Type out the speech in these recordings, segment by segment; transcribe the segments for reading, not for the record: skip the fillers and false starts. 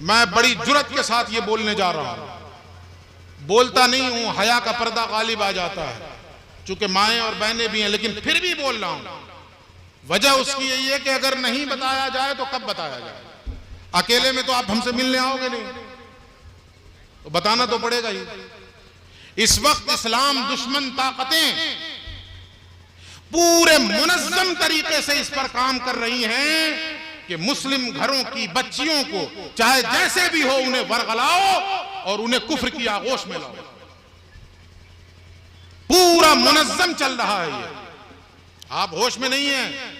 मैं बड़ी जुर्रत के साथ ये बोलने जा रहा हूं, बोलता नहीं हूं, हया का पर्दा गालिब आ जाता है, चूंकि माएँ और बहनें भी हैं, लेकिन फिर भी बोल रहा हूं। वजह उसकी यही है कि अगर नहीं बताया जाए तो कब बताया जाए। अकेले में तो आप हमसे मिलने आओगे नहीं, तो बताना तो पड़ेगा ही। इस वक्त इस्लाम दुश्मन ताकतें पूरे मुनज़्ज़म तरीके से इस पर काम कर रही हैं कि मुस्लिम घरों की बच्चियों को चाहे जैसे भी हो उन्हें वरगलाओ और उन्हें कुफ्र की आगोश में लाओ। पूरा मुनज़्ज़म चल रहा है ये, आप होश में नहीं हैं।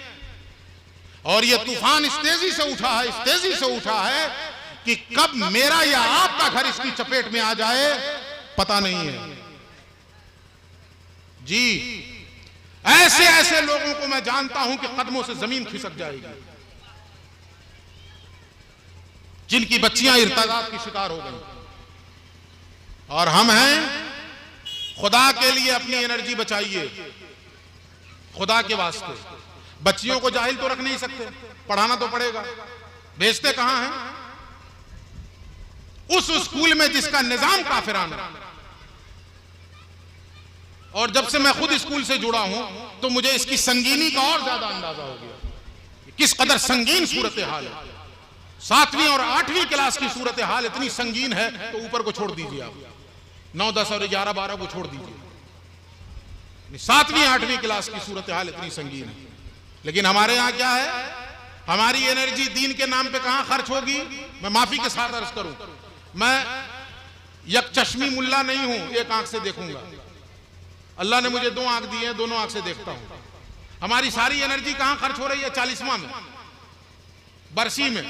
और ये तूफान इस तेजी से उठा है, इस तेजी से उठा है कि कब मेरा या आपका घर इसकी चपेट में आ जाए पता नहीं है जी। ऐसे ऐसे लोगों को मैं जानता हूं कि कदमों से जमीन खिसक जाएगी, जिनकी बच्चियां इर्तिदाद की शिकार हो गई। और हम हैं, खुदा के लिए अपनी एनर्जी बचाइए, खुदा के वास्ते। बच्चियों को जाहिल तो रख नहीं सकते, पढ़ाना तो पड़ेगा। भेजते कहां हैं? उस स्कूल में जिसका निजाम काफिराना। और जब से मैं खुद स्कूल से जुड़ा हूं तो मुझे इसकी संगीनी का और ज्यादा अंदाजा हो गया, किस कदर संगीन सूरत हाल है। 7वीं और 8वीं क्लास की सूरत हाल इतनी संगीन है तो ऊपर को छोड़ दीजिए, आप 9, 10 और 11, 12 को छोड़ दीजिए। 7वीं 8वीं क्लास की सूरत हाल इतनी संगीन है। लेकिन हमारे यहां क्या है, हमारी एनर्जी दीन के नाम पे कहां खर्च होगी। मैं माफी के साथ अर्ज करूं, मैं एक चश्मी मुल्ला नहीं हूं, एक आंख से देखूंगा। अल्लाह ने मुझे 2 आंख दी है, दोनों आंख से देखता हूं। हमारी सारी एनर्जी कहां खर्च हो रही है? 40वां में, बरसी में,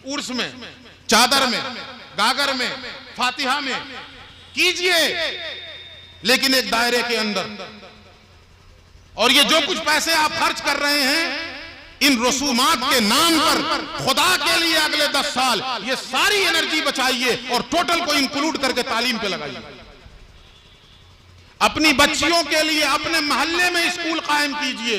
उर्स में, चादर में, गागर में, फातिहा में कीजिए, लेकिन एक दायरे के अंदर। और ये जो कुछ पैसे आप खर्च कर रहे हैं इन रसूमात के नाम पर, खुदा के लिए अगले 10 साल ये सारी एनर्जी बचाइए और टोटल को इंक्लूड करके तालीम पे लगाइए। अपनी बच्चियों के लिए अपने मोहल्ले में स्कूल कायम कीजिए,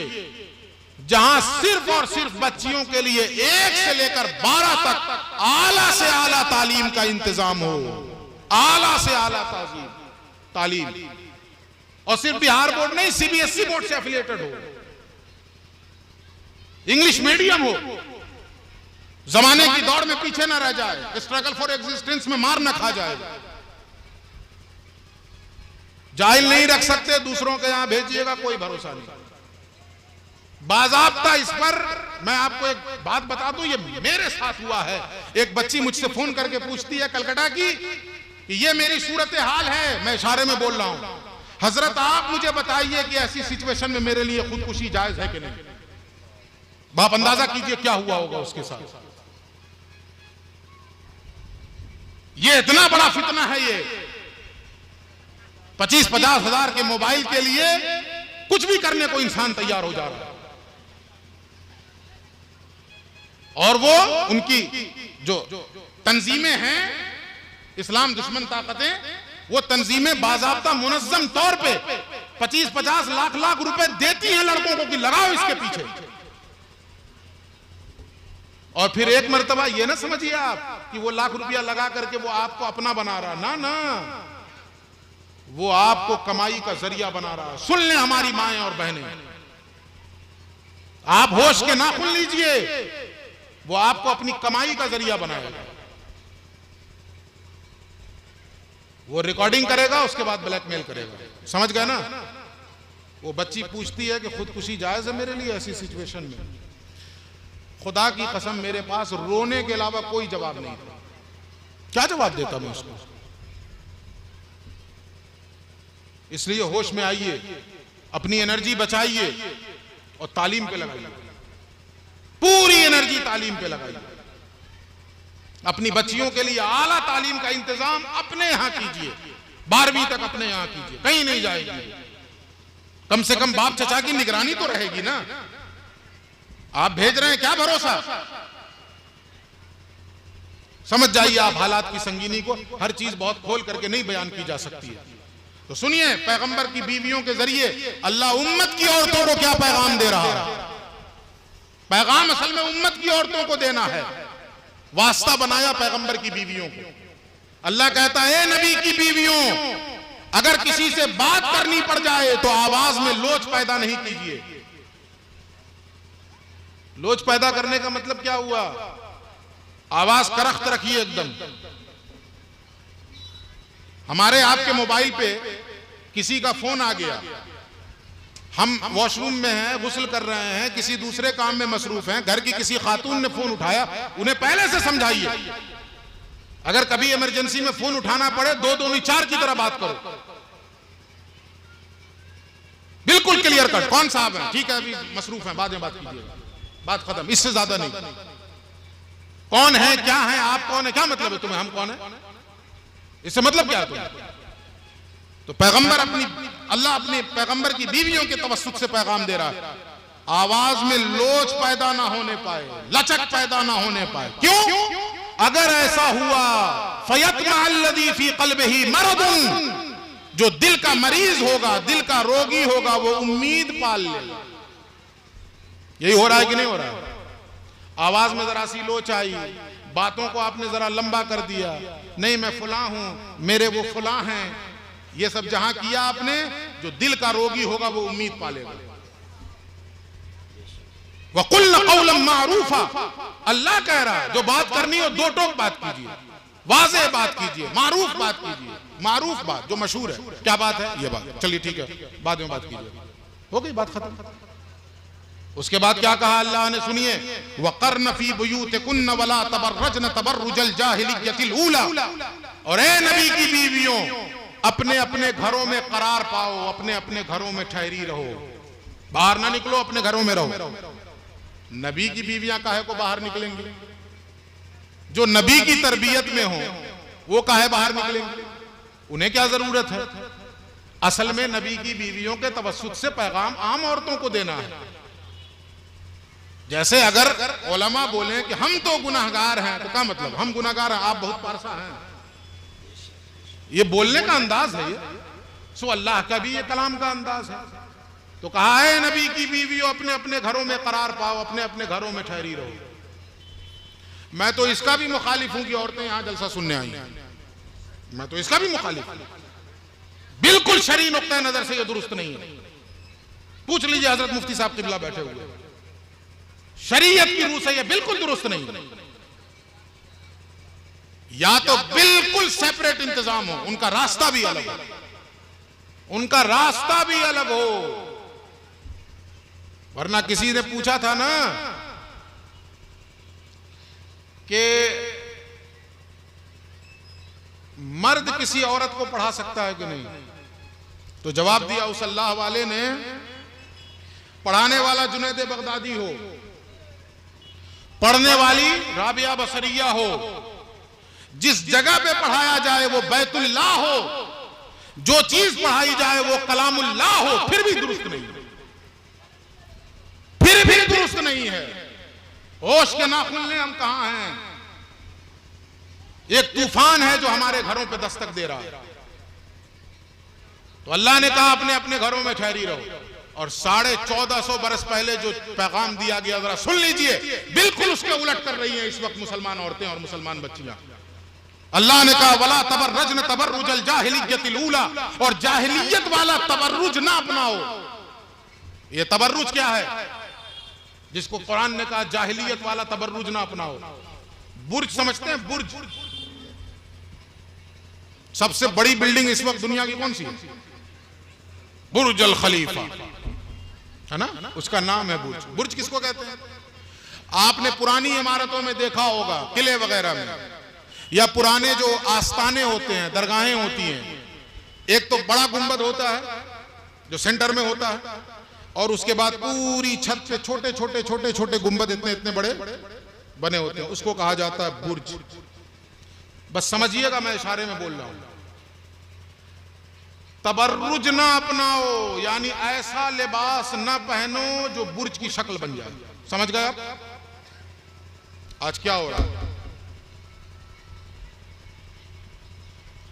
जहां सिर्फ और सिर्फ बच्चियों के लिए 1 से लेकर 12 तक आला से आला तालीम का इंतजाम हो। आला से आला तालीम, और सिर्फ बिहार बोर्ड नहीं, सीबीएसई बोर्ड से एफिलिएटेड हो, इंग्लिश मीडियम हो, जमाने की दौड़ में पीछे ना रह जाए, स्ट्रगल फॉर एग्जिस्टेंस में मार ना खा जाए। जाहिल नहीं रख सकते, दूसरों के यहां भेजिएगा, कोई भरोसा नहीं। बाज़ाब्ता इस पर मैं आपको एक बात बता दूं, ये मेरे साथ हुआ है। एक बच्ची मुझसे फोन करके पूछती है कलकत्ता की कि ये मेरी सूरत हाल है। मैं इशारे में बोल रहा हूं, हजरत आप मुझे बताइए कि ऐसी सिचुएशन में मेरे लिए खुदकुशी जायज है कि नहीं। बाप अंदाजा कीजिए क्या हुआ होगा उसके साथ। ये इतना बड़ा फितना है, ये 25-50 हजार के मोबाइल के लिए कुछ भी करने को इंसान तैयार हो जा रहा है। और वो उनकी जो तंजीमें हैं, इस्लाम दुश्मन ताकतें, वो तंजीमें बाज़ाब्ता मुनज़्ज़म तौर पे 25-50 लाख रुपए देती हैं लड़कों को कि लगाओ इसके पीछे। और फिर एक मर्तबा ये ना समझिए आप कि वो लाख रुपया लगा करके वो आपको अपना बना रहा, ना ना, वो आपको कमाई का जरिया बना रहा है। सुन लें हमारी माएं और बहनें, आप होश के नाखून लीजिए, वो आपको अपनी कमाई का जरिया बनाएगा। वो रिकॉर्डिंग करेगा, उसके बाद ब्लैकमेल करेगा। समझ गए ना। वो बच्ची पूछती है कि खुदकुशी जायज है मेरे लिए ऐसी सिचुएशन में। खुदा की कसम मेरे पास रोने के अलावा कोई जवाब नहीं था। क्या जवाब देता मैं उसको। इसलिए होश में आइए, अपनी एनर्जी बचाइए और तालीम पे लगाइए, पूरी एनर्जी तालीम पे लगाइए। अपनी बच्चियों के लिए आला तालीम का इंतजाम अपने यहां कीजिए, 12वीं तक अपने यहां कीजिए, कहीं नहीं जाएगी। कम से कम बाप चचा की निगरानी तो रहेगी ना। आप भेज रहे हैं, क्या भरोसा। समझ जाइए आप हालात की संगीनी को। हर चीज बहुत खोल करके नहीं बयान की जा सकती है। तो सुनिए, पैगंबर की बीवियों के जरिए अल्लाह उम्मत की औरतों को क्या पैगाम दे रहा है। पैगाम असल में उम्मत की औरतों को देना है। वास्ता बनाया पैगंबर की बीवियों को। अल्लाह कहता है नबी की बीवियों, अगर किसी से बात करनी पड़ जाए तो आवाज में लोच पैदा नहीं कीजिए। लोच पैदा करने का मतलब क्या हुआ? आवाज करख्त रखिए एकदम। हमारे आपके मोबाइल पे किसी का फोन आ गया, हम वॉशरूम में हैं, गुस्ल कर रहे हैं, किसी दूसरे काम में मसरूफ हैं, घर की किसी खातून ने फोन उठाया, उन्हें पहले से समझाइए अगर कभी इमरजेंसी में फोन उठाना पड़े 2-2-4 की तरह बात करो, बिल्कुल क्लियर कट। कौन साहब है? ठीक है अभी मसरूफ है, बाद में बात कीजिएगा, बात खत्म, इससे ज्यादा नहीं। कौन है, क्या है, आप कौन है, क्या मतलब है तुम्हें, हम कौन है, इससे मतलब क्या है तुम्हें? तो पैगंबर अल्लाह अपने पैगंबर की बीवियों के तवस्सुत से पैगाम दे रहा है, आवाज में लोच पैदा ना होने पाए, लचक पैदा ना होने पाए। क्यों? अगर ऐसा हुआ फयतमअल्लज़ी फी क़ल्बिही मरदुन, जो दिल का मरीज होगा, दिल का रोगी होगा, वो उम्मीद पाल लेगा। यही हो रहा है कि नहीं हो रहा है? आवाज में जरा सी लोच आई, बातों को आपने जरा लंबा कर दिया, नहीं मैं फुला हूं, मेरे वो फुला हैं, ये सब जहां किया आपने, जो दिल का रोगी होगा वो उम्मीद पालेगा। वक़ुल्ना क़ौलन मारूफा, अल्लाह कह रहा है जो बात करनी हो दो टोक बात कीजिए, वाज़ेह बात कीजिए, मारूफ बात कीजिए, मारूफ बात जो मशहूर है। क्या बात है? ये बात, चलिए ठीक है बाद में बात कीजिए, हो गई बात खत्म। उसके बाद क्या कहा अल्लाह ने, सुनिए, वक़र्न फी बुयूतिकुन्न वला तबर्रजन तबर्रुजल जाहिलिय्यतिल ऊला, और ए नबी की बीवियों अपने अपने घरों में करार पाओ, अपने अपने घरों में ठहरी रहो, बाहर ना निकलो, अपने घरों में रहो। नबी की बीवियां काहे को बाहर निकलेंगी? जो नबी की तरबियत में हो वो काहे बाहर निकलेंगे? उन्हें क्या जरूरत है? असल में नबी की बीवियों के तवस्सुत से पैगाम आम औरतों को देना है। जैसे अगर उलमा बोले कि हम तो गुनाहगार हैं, तो क्या मतलब हम गुनाहगार हैं, आप बहुत पारसा हैं, ये बोलने का अंदाज है। ये सो अल्लाह का भी ये कलाम का अंदाज है। तो कहा है नबी की बीवियों अपने अपने घरों में करार पाओ, अपने अपने घरों में ठहरी रहो। मैं तो इसका भी मुखालिफ हूं कि औरतें यहां जलसा सुनने आई, मैं तो इसका भी मुखालिफ हूं, बिल्कुल शरई नुक्ता नजर से ये दुरुस्त नहीं है। पूछ लीजिए हजरत मुफ्ती साहब किबला बैठे हुए, शरीयत की रूह से ये बिल्कुल दुरुस्त नहीं है। या तो बिल्कुल सेपरेट इंतजाम हो, उनका रास्ता भी अलग हो, उनका रास्ता भी अलग हो। वरना किसी ने पूछा था ना कि मर्द किसी औरत को पढ़ा सकता है कि नहीं, तो जवाब दिया उस अल्लाह वाले ने, पढ़ाने वाला जुनैद बगदादी हो, पढ़ने वाली राबिया बसरिया हो, जिस जगह पे पढ़ाया जाए वो बैतुल्लाह हो, जो चीज पढ़ाई जाए वो कलामुल्लाह हो, फिर भी दुरुस्त नहीं है, फिर भी दुरुस्त नहीं है। होश के नाखून ले हम कहां हैं? एक तूफान है जो हमारे घरों पे दस्तक दे रहा है। तो अल्लाह ने कहा अपने अपने घरों में ठहरी रहो। और 1450 बरस पहले जो पैगाम दिया गया जरा सुन लीजिए, बिल्कुल उसके उलट कर रही हैं इस वक्त मुसलमान औरतें और मुसलमान बच्चियां। अल्लाह ने कहा वला तबर्रजन तबर्रुजल जाहिलिय्यतिल ऊला, और जाहिलियत वाला तबर्रुज ना अपनाओ। ये तबर्रुज क्या है जिसको कुरान ने कहा जाहिलियत वाला तबर्रुज ना अपनाओ? बुर्ज समझते हैं? बुर्ज, सबसे बड़ी बिल्डिंग इस वक्त दुनिया की कौन सी है? बुर्ज अल खलीफा है ना, उसका नाम है बुर्ज। बुर्ज किसको कहते हैं? आपने पुरानी इमारतों में देखा होगा, किले वगैरह में, या पुराने जो आस्ताने होते हैं, दरगाहें होती हैं, एक तो बड़ा गुंबद होता है जो सेंटर में होता है, और उसके बाद पूरी छत पे छोटे छोटे छोटे छोटे गुंबद इतने इतने बड़े बने होते हैं, उसको कहा जाता है बुर्ज। बस समझिएगा मैं इशारे में बोल रहा हूं। तबर्रुज ना अपनाओ यानी ऐसा लिबास ना पहनो जो बुर्ज की शक्ल बन जाए। समझ गए आप? आज क्या हो रहा है?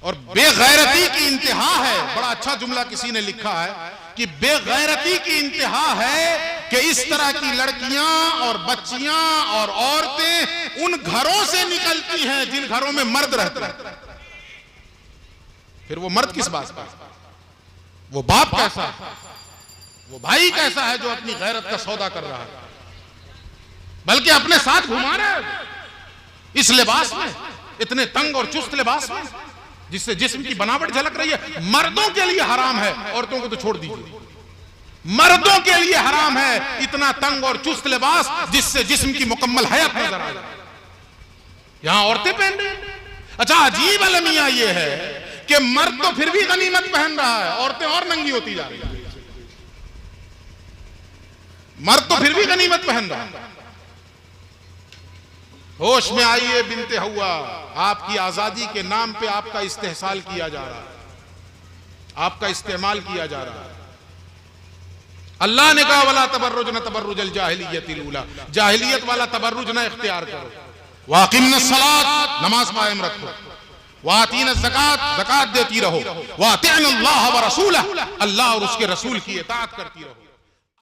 और बेगैरती की इंतहा है। बड़ा अच्छा जुमला किसी ने लिखा है कि बेगैरती की इंतहा है कि इस तरह की लड़कियां और बच्चियां और औरतें उन घरों से निकलती हैं जिन घरों में मर्द रहते हैं। फिर वो मर्द किस बात का, वो बाप कैसा है, वो भाई कैसा है जो अपनी गैरत का सौदा कर रहा है, बल्कि अपने साथ घुमा रहा है इस लिबास में, इतने तंग और चुस्त लिबास में जिससे जिस्म की बनावट झलक रही है। मर्दों के लिए हराम है, औरतों को तो छोड़ दीजिए, मर्दों के लिए हराम है इतना तंग और चुस्त लिबास जिससे जिस्म की मुकम्मल हयात नजर आ जाए। यहां औरतें पहन रही हैं। अच्छा, अजीब अलमिया यह है कि मर्द तो फिर भी गनीमत पहन रहा है, औरतें और नंगी होती जा रही हैं। मर्द तो फिर भी गनीमत पहन रहा है। होश में आइए बिनते हुआ, आपकी आजादी के नाम पे आपका इस्तेहसाल किया जा रहा है, आपका इस्तेमाल किया जा रहा है। अल्लाह ने कहा वला तबर्रुज न तबर्रुजल जाहिलियतिल उला, जाहिलियत वाला तबर्रुज न इख्तियार करो। वाक़िमनस सलात, नमाज कायम रखो। वातीनस ज़कात, ज़कात देती रहो। वातिअनल्लाह व रसूलह, अल्लाह और उसके रसूल की इताअत करती रहो।